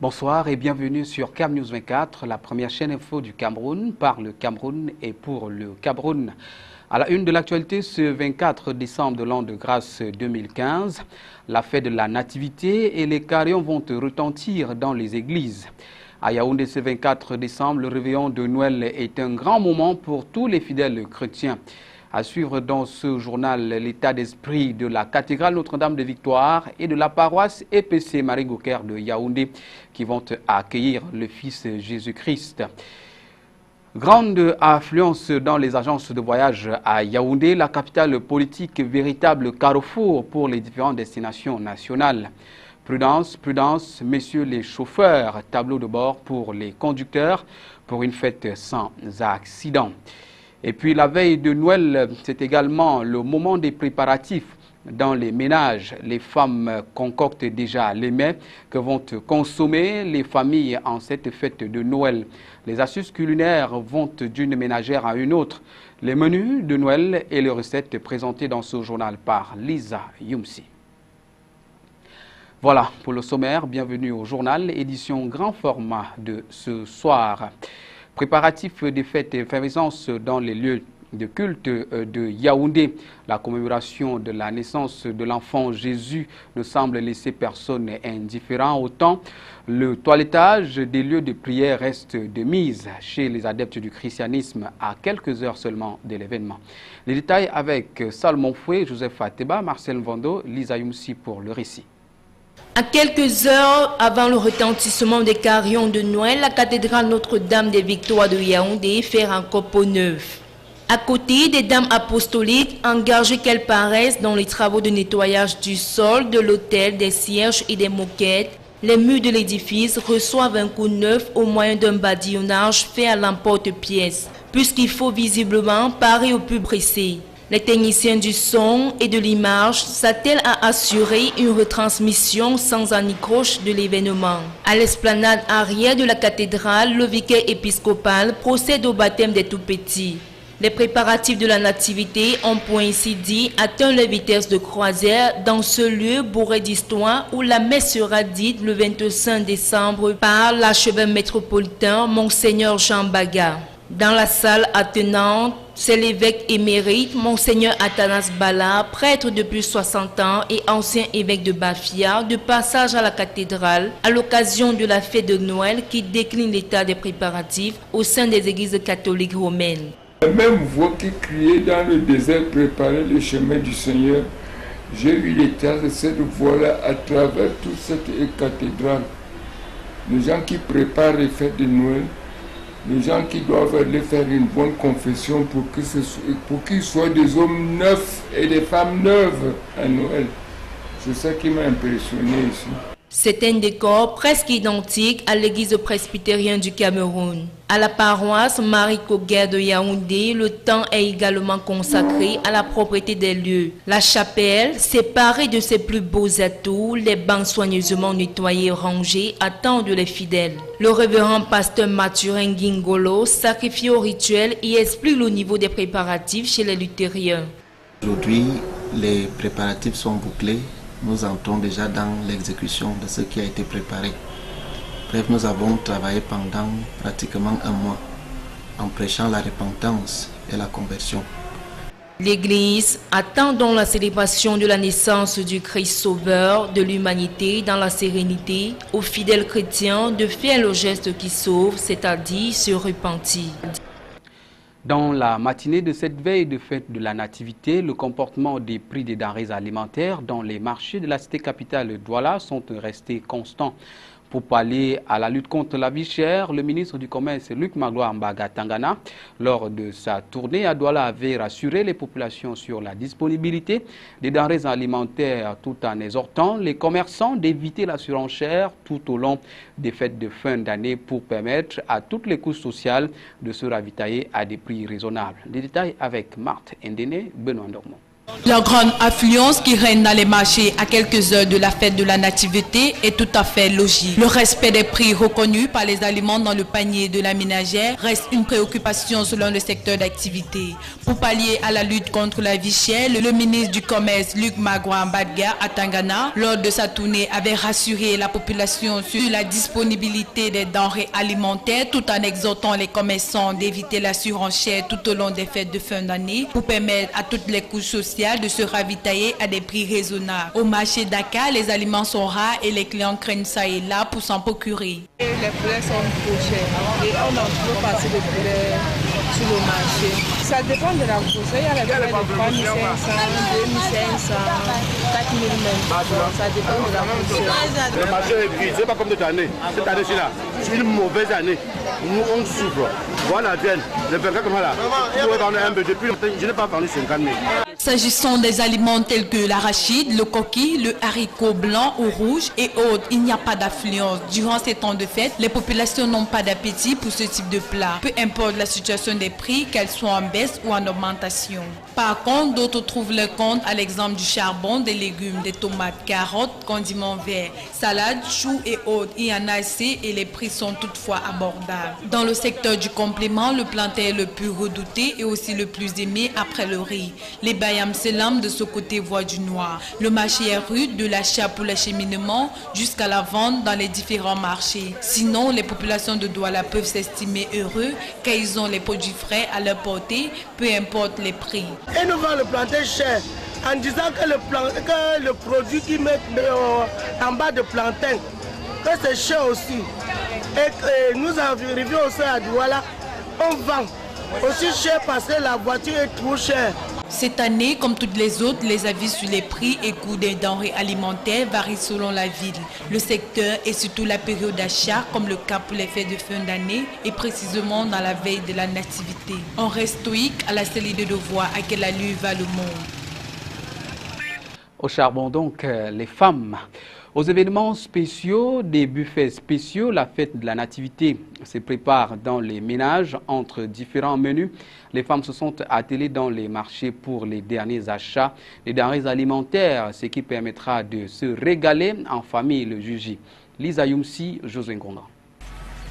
Bonsoir et bienvenue sur Cam News 24, la première chaîne info du Cameroun, par le Cameroun et pour le Cameroun. À la une de l'actualité, ce 24 décembre de l'an de grâce 2015, la fête de la Nativité et les carillons vont retentir dans les églises. À Yaoundé, ce 24 décembre, le réveillon de Noël est un grand moment pour tous les fidèles chrétiens. À suivre dans ce journal l'état d'esprit de la cathédrale Notre-Dame de Victoire et de la paroisse EPC Marie Gaucaire de Yaoundé qui vont accueillir le Fils Jésus-Christ. Grande affluence dans les agences de voyage à Yaoundé, la capitale politique, véritable carrefour pour les différentes destinations nationales. Prudence, prudence, messieurs les chauffeurs, tableau de bord pour les conducteurs pour une fête sans accident. Et puis la veille de Noël, c'est également le moment des préparatifs dans les ménages. Les femmes concoctent déjà les mets que vont consommer les familles en cette fête de Noël. Les astuces culinaires vont d'une ménagère à une autre. Les menus de Noël et les recettes présentées dans ce journal par Lisa Youmsi. Voilà pour le sommaire. Bienvenue au journal, édition grand format de ce soir. Préparatifs des fêtes et effervescence dans les lieux de culte de Yaoundé. La commémoration de la naissance de l'enfant Jésus ne semble laisser personne indifférent. Autant le toilettage des lieux de prière reste de mise chez les adeptes du christianisme à quelques heures seulement de l'événement. Les détails avec Salomon Foué, Joseph Fateba, Marcel Vando, Lisa Youmsi pour le récit. À quelques heures avant le retentissement des carillons de Noël, la cathédrale Notre-Dame des Victoires de Yaoundé fait encore peau neuve. À côté des dames apostoliques, engagées qu'elles paraissent dans les travaux de nettoyage du sol, de l'autel, des cierges et des moquettes, les murs de l'édifice reçoivent un coup neuf au moyen d'un badigeonnage fait à l'emporte-pièce, puisqu'il faut visiblement parer au plus pressé. Les techniciens du son et de l'image s'attellent à assurer une retransmission sans anicroche de l'événement. À l'esplanade arrière de la cathédrale, le vicaire épiscopal procède au baptême des tout-petits. Les préparatifs de la nativité ont pour ainsi dit atteint les vitesses de croisière dans ce lieu bourré d'histoire où la messe sera dite le 25 décembre par l'archevêque métropolitain Monseigneur Jean Baga. Dans la salle attenante, c'est l'évêque émérite, Monseigneur Athanas Bala, prêtre depuis 60 ans et ancien évêque de Bafia, de passage à la cathédrale à l'occasion de la fête de Noël qui décline l'état des préparatifs au sein des églises catholiques romaines. La même voix qui criait dans le désert préparer le chemin du Seigneur, j'ai eu l'état de cette voix-là à travers toute cette cathédrale. Les gens qui préparent les fêtes de Noël, les gens qui doivent aller faire une bonne confession pour qu'ils soient des hommes neufs et des femmes neuves à Noël. C'est ça qui m'a impressionné ici. C'est un décor presque identique à l'église presbytérienne du Cameroun. À la paroisse Marie Gaucaire de Yaoundé, le temps est également consacré à la propreté des lieux. La chapelle, séparée de ses plus beaux atouts, les bancs soigneusement nettoyés et rangés, attendent les fidèles. Le révérend pasteur Mathurin Gingolo sacrifie au rituel et explique le niveau des préparatifs chez les luthériens. Aujourd'hui, les préparatifs sont bouclés. Nous entrons déjà dans l'exécution de ce qui a été préparé. Bref, nous avons travaillé pendant pratiquement un mois en prêchant la repentance et la conversion. L'Église attend donc la célébration de la naissance du Christ Sauveur de l'humanité dans la sérénité aux fidèles chrétiens de faire le geste qui sauve, c'est-à-dire se repentir. Dans la matinée de cette veille de fête de la Nativité, le comportement des prix des denrées alimentaires dans les marchés de la cité capitale Douala sont restés constants. Pour pallier à la lutte contre la vie chère, le ministre du Commerce Luc Magloire Mbaga Tangana, lors de sa tournée à Douala, avait rassuré les populations sur la disponibilité des denrées alimentaires tout en exhortant les commerçants d'éviter la surenchère tout au long des fêtes de fin d'année pour permettre à toutes les couches sociales de se ravitailler à des prix raisonnables. Les détails avec Marthe Ndene, Benoît Dormont. La grande affluence qui règne dans les marchés à quelques heures de la fête de la Nativité est tout à fait logique. Le respect des prix reconnus par les aliments dans le panier de la ménagère reste une préoccupation selon le secteur d'activité. Pour pallier à la lutte contre la vie chère, le ministre du Commerce, Luc Magouan-Badga, à Tangana, lors de sa tournée, avait rassuré la population sur la disponibilité des denrées alimentaires tout en exhortant les commerçants d'éviter la surenchère tout au long des fêtes de fin d'année pour permettre à toutes les couches sociales de se ravitailler à des prix raisonnables. Au marché Dakar, les aliments sont rares et les clients craignent ça et là pour s'en procurer. Les poulets sont trop chers et on n'en trouve pas assez de poulets sur le marché. Ça dépend de la grosseur. Il y a les poulets de 3500, 2500, 4000 même. Ça dépend de la grosseur. Le marché est pris, c'est pas comme cette année. Cette année-ci là, c'est une mauvaise année. Nous on souffre. Voilà, vienne. Le 24 comme là, vous pouvez vendre un peu depuis longtemps. Je n'ai pas vendu 50 000. S'agissant des aliments tels que l'arachide, le coquille, le haricot blanc ou rouge et autres, il n'y a pas d'affluence. Durant ces temps de fête, les populations n'ont pas d'appétit pour ce type de plat. Peu importe la situation des prix, qu'elles soient en baisse ou en augmentation. Par contre, d'autres trouvent leur compte à l'exemple du charbon, des légumes, des tomates, carottes, condiments verts, salades, choux et autres. Il y en a assez et les prix sont toutefois abordables. Dans le secteur du complément, le plantain est le plus redouté et aussi le plus aimé après le riz. Les bayam selam de ce côté voient du noir. Le marché est rude, de l'achat pour l'acheminement jusqu'à la vente dans les différents marchés. Sinon, les populations de Douala peuvent s'estimer heureux car ils ont les produits frais à leur portée, peu importe les prix. Et nous vendons le plantain cher en disant que le produit qu'ils mettent en bas de plantain, que c'est cher aussi. Et nous arrivons aussi à Douala, on vend aussi cher parce que la voiture est trop chère. Cette année, comme toutes les autres, les avis sur les prix et coûts des denrées alimentaires varient selon la ville. Le secteur et surtout la période d'achat, comme le cas pour les fêtes de fin d'année, et précisément dans la veille de la Nativité. On reste stoïque à la seule idée de voir à quelle allure va le monde. Au charbon donc, les femmes. Aux événements spéciaux, des buffets spéciaux, la fête de la Nativité se prépare dans les ménages entre différents menus. Les femmes se sont attelées dans les marchés pour les derniers achats, les denrées alimentaires, ce qui permettra de se régaler en famille le jeudi. Lisa Youmsi, José Ngonga.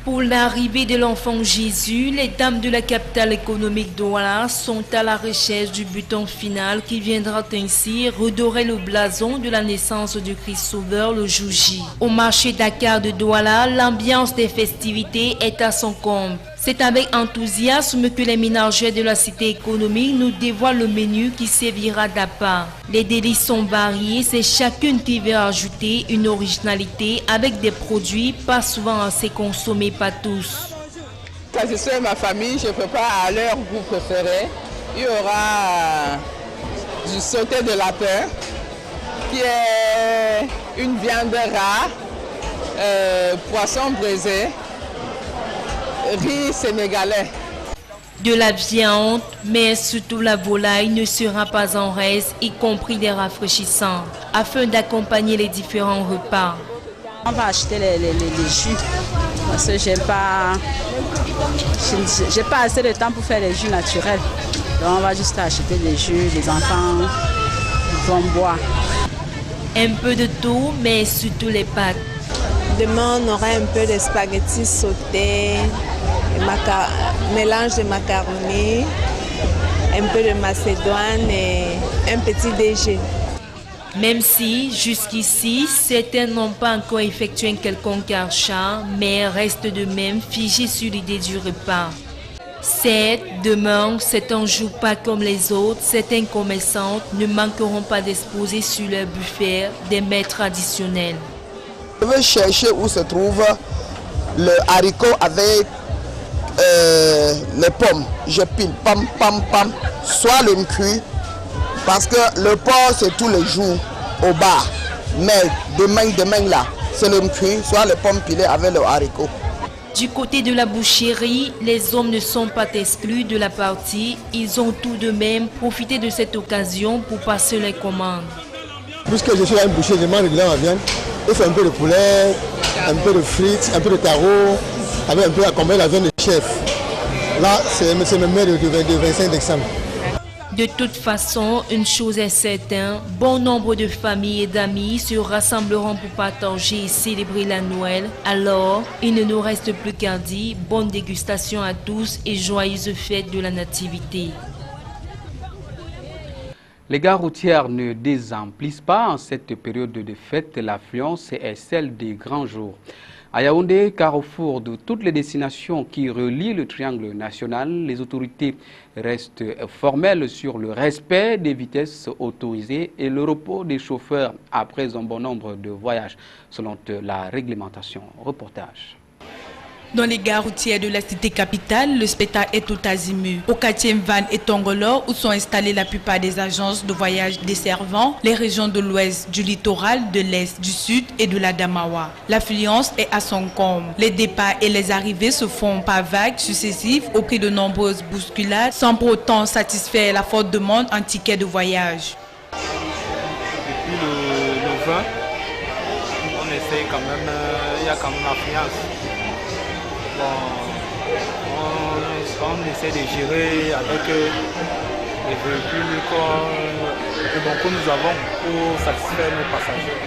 Pour l'arrivée de l'enfant Jésus, les dames de la capitale économique Douala sont à la recherche du butin final qui viendra ainsi redorer le blason de la naissance du Christ Sauveur le jour J. Au marché Dakar de Douala, l'ambiance des festivités est à son comble. C'est avec enthousiasme que les ménagères de la cité économique nous dévoilent le menu qui servira d'appât. Les délices sont variés, c'est chacune qui veut ajouter une originalité avec des produits pas souvent assez consommés par tous. Quand je suis avec ma famille, je prépare à leur goût préféré. Il y aura du sauté de lapin, qui est une viande rare, poisson braisé, riz sénégalais. De la viande, mais surtout la volaille ne sera pas en reste, y compris des rafraîchissants, afin d'accompagner les différents repas. On va acheter les jus, parce que j'ai pas assez de temps pour faire les jus naturels. Donc on va juste acheter des jus, les enfants vont boire. Un peu de tout, mais surtout les pâtes. Demain, on aura un peu de spaghettis sautés, mélange de macaroni, un peu de macédoine et un petit déjeuner. Même si, jusqu'ici, certains n'ont pas encore effectué un quelconque achat, mais restent de même figés sur l'idée du repas. Certes, demain, c'est un jour pas comme les autres, certains commerçants ne manqueront pas d'exposer sur leur buffet des mets traditionnels. Je vais chercher où se trouve le haricot avec les pommes. Je pile, pam, pam, pam, soit le cuit, parce que le porc c'est tous les jours au bar. Mais demain là, c'est le cuit, soit les pommes pilées avec le haricot. Du côté de la boucherie, les hommes ne sont pas exclus de la partie. Ils ont tout de même profité de cette occasion pour passer les commandes. Puisque je suis là une boucherie, je mange régulièrement ma viande. Il faut un peu de poulet, un peu de frites, un peu de taro, avec un peu accompagné la viande de chef. Là, c'est mes mets de 25 décembre. De toute façon, une chose est certaine, bon nombre de familles et d'amis se rassembleront pour partager et célébrer la Noël. Alors, il ne nous reste plus qu'à dire bonne dégustation à tous et joyeuses fêtes de la Nativité. Les gares routières ne désemplissent pas en cette période de fête. L'affluence est celle des grands jours. À Yaoundé, carrefour de toutes les destinations qui relient le triangle national, les autorités restent formelles sur le respect des vitesses autorisées et le repos des chauffeurs après un bon nombre de voyages selon la réglementation. Reportage. Dans les gares routières de la cité capitale, le spectacle est tout azimut. Au quartier Van et Tongolor, où sont installées la plupart des agences de voyage desservant les régions de l'ouest, du littoral, de l'est, du sud et de la Damawa. L'affluence est à son comble. Les départs et les arrivées se font par vagues successives au prix de nombreuses bousculades, sans pour autant satisfaire la forte demande en tickets de voyage. Depuis le 20, on essaye quand même, il y a quand même l'affluence. On essaie de gérer avec les véhicules que nous avons pour satisfaire nos passagers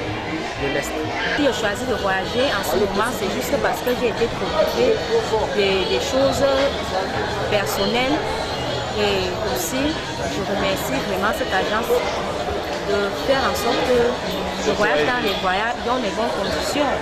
de l'Est. Si j'ai choisi de voyager en ce moment, c'est juste parce que j'ai été préoccupée des choses personnelles. Et aussi, je remercie vraiment cette agence de faire en sorte que je voyage dans les bonnes conditions.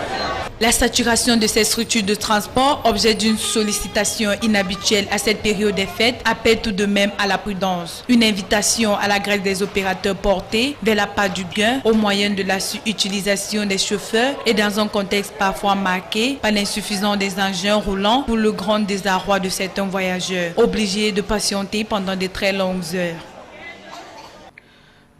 La saturation de ces structures de transport, objet d'une sollicitation inhabituelle à cette période des fêtes, appelle tout de même à la prudence. Une invitation à la grève des opérateurs portée vers la part du gain au moyen de la surutilisation des chauffeurs et dans un contexte parfois marqué par l'insuffisance des engins roulants pour le grand désarroi de certains voyageurs, obligés de patienter pendant de très longues heures.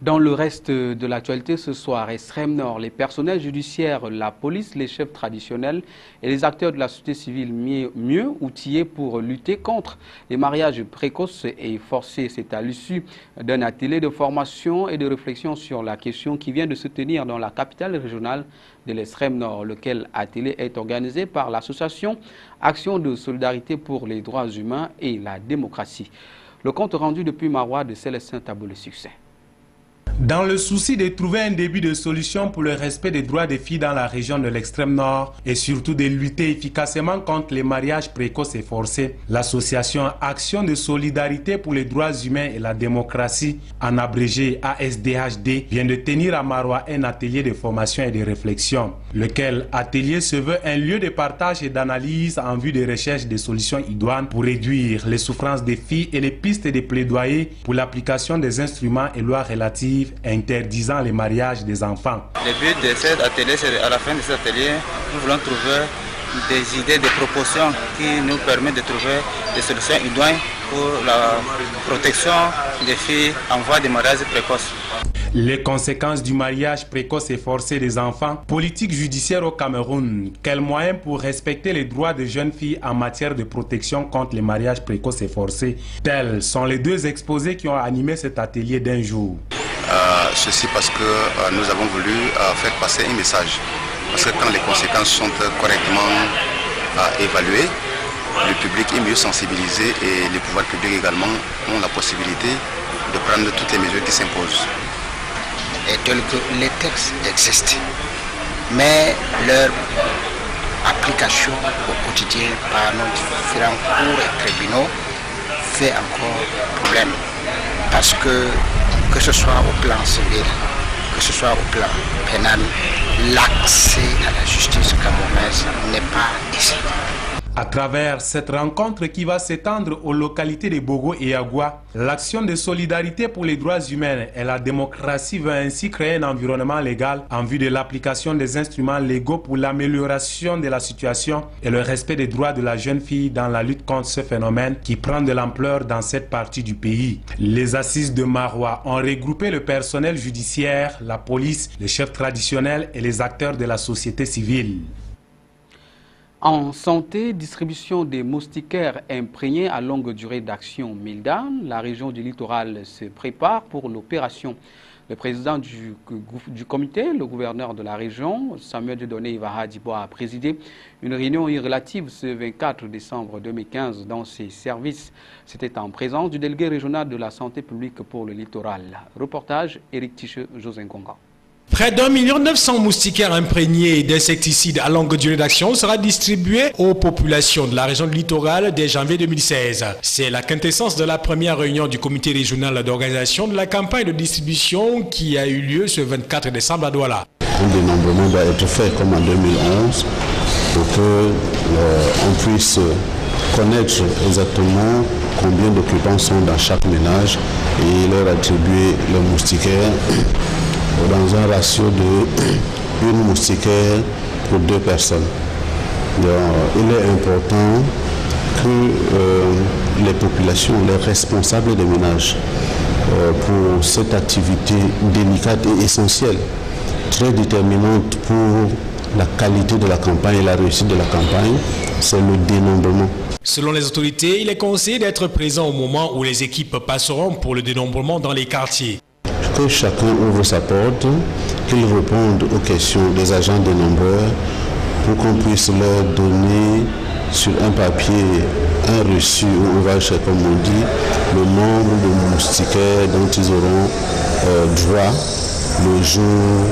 Dans le reste de l'actualité ce soir, extrême nord, les personnels judiciaires, la police, les chefs traditionnels et les acteurs de la société civile mieux outillés pour lutter contre les mariages précoces et forcés. C'est à l'issue d'un atelier de formation et de réflexion sur la question qui vient de se tenir dans la capitale régionale de l'extrême nord, lequel atelier est organisé par l'association Action de solidarité pour les droits humains et la démocratie. Le compte rendu depuis Marois de Célestin Tabou le succès. Dans le souci de trouver un début de solution pour le respect des droits des filles dans la région de l'extrême nord et surtout de lutter efficacement contre les mariages précoces et forcés, l'association Action de solidarité pour les droits humains et la démocratie, en abrégé ASDHD, vient de tenir à Marois un atelier de formation et de réflexion, lequel atelier se veut un lieu de partage et d'analyse en vue de recherche de solutions idoines pour réduire les souffrances des filles et les pistes de plaidoyer pour l'application des instruments et lois relatives interdisant les mariages des enfants. Le but de cet atelier, c'est à la fin de cet atelier, nous voulons trouver des idées, des propositions qui nous permettent de trouver des solutions idoines pour la protection des filles en voie de mariage précoce. Les conséquences du mariage précoce et forcé des enfants, politique judiciaire au Cameroun, quels moyens pour respecter les droits des jeunes filles en matière de protection contre les mariages précoces et forcés, tels sont les deux exposés qui ont animé cet atelier d'un jour. Ceci parce que nous avons voulu faire passer un message. Parce que quand les conséquences sont correctement évaluées, le public est mieux sensibilisé et les pouvoirs publics également ont la possibilité de prendre toutes les mesures qui s'imposent. Et tels que les textes existent, mais leur application au quotidien par nos différents cours et tribunaux fait encore problème. Parce que ce soit au plan civil, que ce soit au plan pénal, l'accès à la justice camerounaise n'est pas ici. À travers cette rencontre qui va s'étendre aux localités de Bogo et Agua, l'action de solidarité pour les droits humains et la démocratie veut ainsi créer un environnement légal en vue de l'application des instruments légaux pour l'amélioration de la situation et le respect des droits de la jeune fille dans la lutte contre ce phénomène qui prend de l'ampleur dans cette partie du pays. Les assises de Marois ont regroupé le personnel judiciaire, la police, les chefs traditionnels et les acteurs de la société civile. En santé, distribution des moustiquaires imprégnés à longue durée d'action Mildan, la région du littoral se prépare pour l'opération Le président du comité, le gouverneur de la région, Samuel Dieudonné Ivara Dibois, a présidé une réunion relative ce 24 décembre 2015 dans ses services. C'était en présence du délégué régional de la santé publique pour le littoral. Reportage Éric Ticheux, José Ngonga. Près d'1,9 million de moustiquaires imprégnés d'insecticides à longue durée d'action sera distribué aux populations de la région du littoral dès janvier 2016. C'est la quintessence de la première réunion du comité régional d'organisation de la campagne de distribution qui a eu lieu ce 24 décembre à Douala. Un dénombrement doit être fait comme en 2011 pour qu'on puisse connaître exactement combien d'occupants sont dans chaque ménage et leur attribuer le moustiquaire dans un ratio de 1 moustiquaire pour 2 personnes. Donc, il est important que les populations, les responsables des ménages, pour cette activité délicate et essentielle, très déterminante pour la qualité de la campagne et la réussite de la campagne, c'est le dénombrement. Selon les autorités, il est conseillé d'être présent au moment où les équipes passeront pour le dénombrement dans les quartiers. Que chacun ouvre sa porte, qu'il réponde aux questions des agents dénombreurs pour qu'on puisse leur donner sur un papier, un reçu ou un voucher comme on dit, le nombre de moustiquaires dont ils auront droit le jour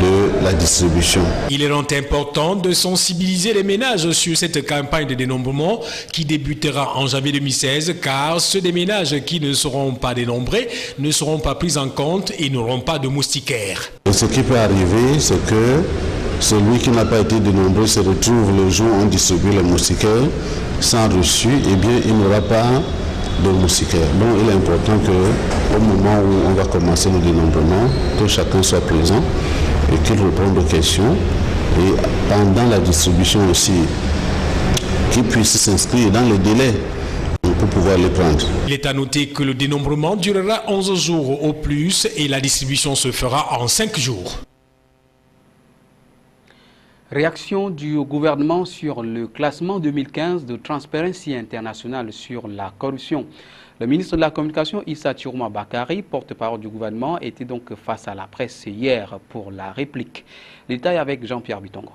de la distribution. Il est donc important de sensibiliser les ménages sur cette campagne de dénombrement qui débutera en janvier 2016 car ceux des ménages qui ne seront pas dénombrés ne seront pas pris en compte et n'auront pas de moustiquaires. Et ce qui peut arriver, c'est que celui qui n'a pas été dénombré se retrouve le jour où on distribue les moustiquaires sans reçu, et bien il n'aura pas de moustiquaires. Donc il est important qu'au moment où on va commencer le dénombrement, que chacun soit présent et qu'il réponde aux questions. Et pendant la distribution aussi, qu'il puisse s'inscrire dans les délais pour pouvoir les prendre. Il est à noter que le dénombrement durera 11 jours au plus et la distribution se fera en 5 jours. Réaction du gouvernement sur le classement 2015 de Transparency International sur la corruption. Le ministre de la Communication, Issa Tirouma Bakari, porte-parole du gouvernement, était donc face à la presse hier pour la réplique. Détail avec Jean-Pierre Bitongo.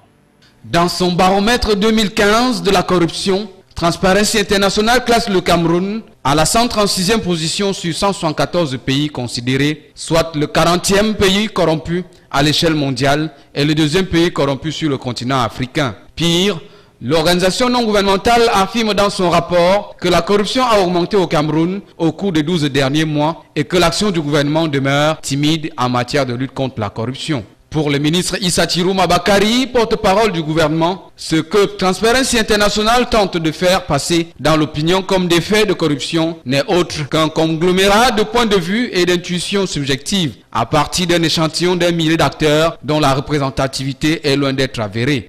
Dans son baromètre 2015 de la corruption, Transparency International classe le Cameroun à la 136e position sur 174 pays considérés, soit le 40e pays corrompu à l'échelle mondiale et le 2e pays corrompu sur le continent africain. Pire, l'organisation non gouvernementale affirme dans son rapport que la corruption a augmenté au Cameroun au cours des 12 derniers mois et que l'action du gouvernement demeure timide en matière de lutte contre la corruption. Pour le ministre Issa Tirouma Bakari, porte-parole du gouvernement, ce que Transparency International tente de faire passer dans l'opinion comme des faits de corruption n'est autre qu'un conglomérat de points de vue et d'intuitions subjectives à partir d'un échantillon d'un millier d'acteurs dont la représentativité est loin d'être avérée.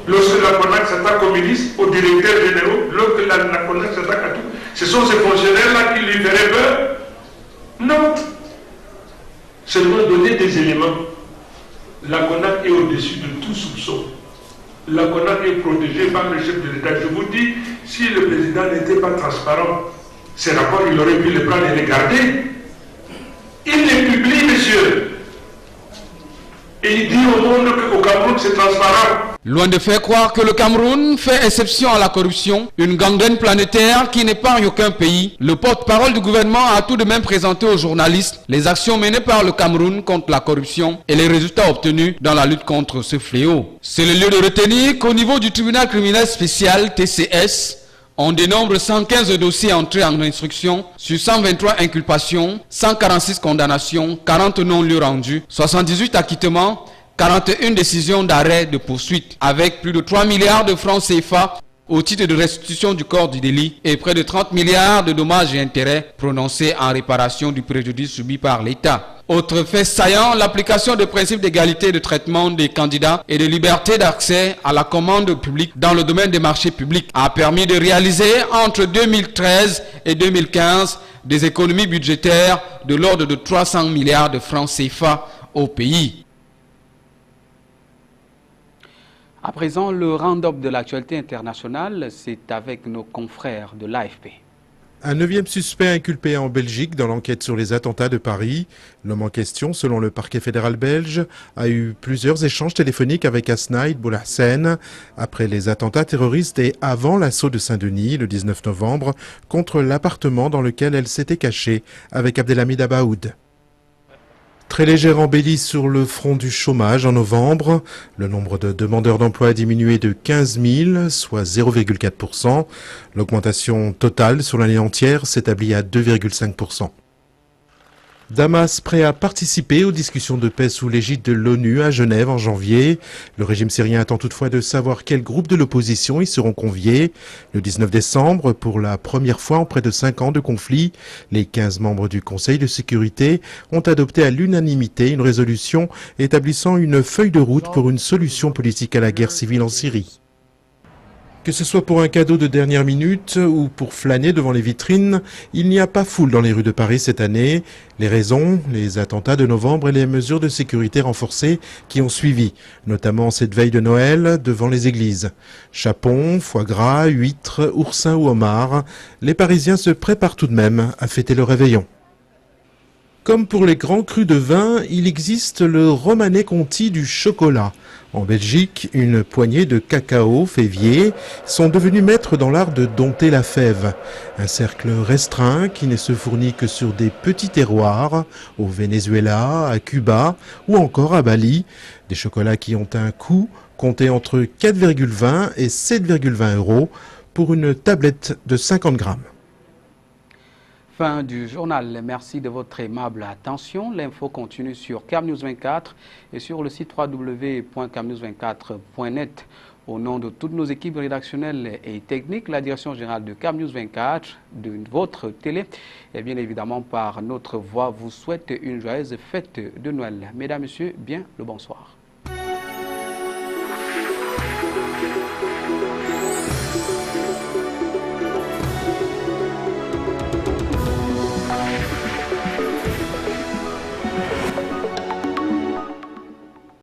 Lorsque la CONAC s'attaque aux ministres, aux directeurs généraux, lorsque la CONAC s'attaque à tout, ce sont ces fonctionnaires-là qui lui feraient peur? Non. Seulement donner des éléments. La CONAC est au-dessus de tout soupçon. La CONAC est protégée par le chef de l'État. Je vous dis, si le président n'était pas transparent, ces rapports, il aurait pu les prendre et les garder. Il les publie, monsieur. Et il dit au monde qu'au Cameroun, c'est transparent. Loin de faire croire que le Cameroun fait exception à la corruption, une gangrène planétaire qui n'épargne aucun pays, le porte-parole du gouvernement a tout de même présenté aux journalistes les actions menées par le Cameroun contre la corruption et les résultats obtenus dans la lutte contre ce fléau. C'est le lieu de retenir qu'au niveau du tribunal criminel spécial TCS, on dénombre 115 dossiers entrés en instruction sur 123 inculpations, 146 condamnations, 40 non-lieux rendus, 78 acquittements, 41 décisions d'arrêt de poursuite, avec plus de 3 milliards de francs CFA au titre de restitution du corps du délit et près de 30 milliards de dommages et intérêts prononcés en réparation du préjudice subi par l'État. Autre fait saillant, l'application des principes d'égalité de traitement des candidats et de liberté d'accès à la commande publique dans le domaine des marchés publics a permis de réaliser entre 2013 et 2015 des économies budgétaires de l'ordre de 300 milliards de francs CFA au pays. À présent, le round-up de l'actualité internationale, c'est avec nos confrères de l'AFP. Un 9e suspect inculpé en Belgique dans l'enquête sur les attentats de Paris. L'homme en question, selon le parquet fédéral belge, a eu plusieurs échanges téléphoniques avec Asnaïd Boulahsen après les attentats terroristes et avant l'assaut de Saint-Denis le 19 novembre contre l'appartement dans lequel elle s'était cachée avec Abdelhamid Abaoud. Très légère embellie sur le front du chômage en novembre. Le nombre de demandeurs d'emploi a diminué de 15 000, soit 0,4%. L'augmentation totale sur l'année entière s'établit à 2,5%. Damas prêt à participer aux discussions de paix sous l'égide de l'ONU à Genève en janvier. Le régime syrien attend toutefois de savoir quels groupes de l'opposition y seront conviés. Le 19 décembre, pour la première fois en près de 5 ans de conflit, les 15 membres du Conseil de sécurité ont adopté à l'unanimité une résolution établissant une feuille de route pour une solution politique à la guerre civile en Syrie. Que ce soit pour un cadeau de dernière minute ou pour flâner devant les vitrines, il n'y a pas foule dans les rues de Paris cette année. Les raisons, les attentats de novembre et les mesures de sécurité renforcées qui ont suivi, notamment cette veille de Noël devant les églises. Chapons, foie gras, huîtres, oursins ou homards, les Parisiens se préparent tout de même à fêter le réveillon. Comme pour les grands crus de vin, il existe le Romanée Conti du chocolat. En Belgique, une poignée de cacao févier sont devenus maîtres dans l'art de dompter la fève. Un cercle restreint qui ne se fournit que sur des petits terroirs, au Venezuela, à Cuba ou encore à Bali. Des chocolats qui ont un coût compté entre 4,20 et 7,20 € pour une tablette de 50 grammes. Fin du journal. Merci de votre aimable attention. L'info continue sur CAMnews 24 et sur le site www.camnews24.net. Au nom de toutes nos équipes rédactionnelles et techniques, la direction générale de CAMnews 24, de votre télé, et bien évidemment par notre voix, vous souhaite une joyeuse fête de Noël. Mesdames, Messieurs, bien le bonsoir.